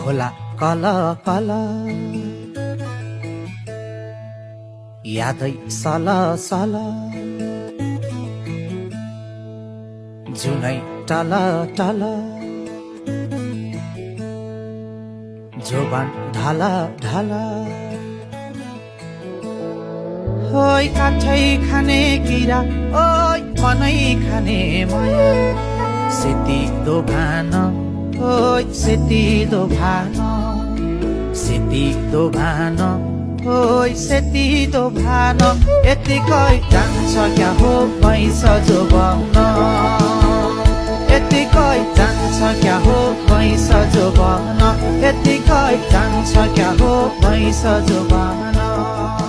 खोला call call यादै सल सल जुनै टल टल जोबान ढल ढल ओइ काठै खाने किरा ओइ मनै खाने माया सेती दो भान ओइ सेती दो भान सेती दो भान ओइ सेती दो भान यतिकै जान्छ क्या हो भैँस जोबन यतिकै जान्छ क्या हो भैँस जोबन यतिकै जान्छ क्या हो भैँस जोबन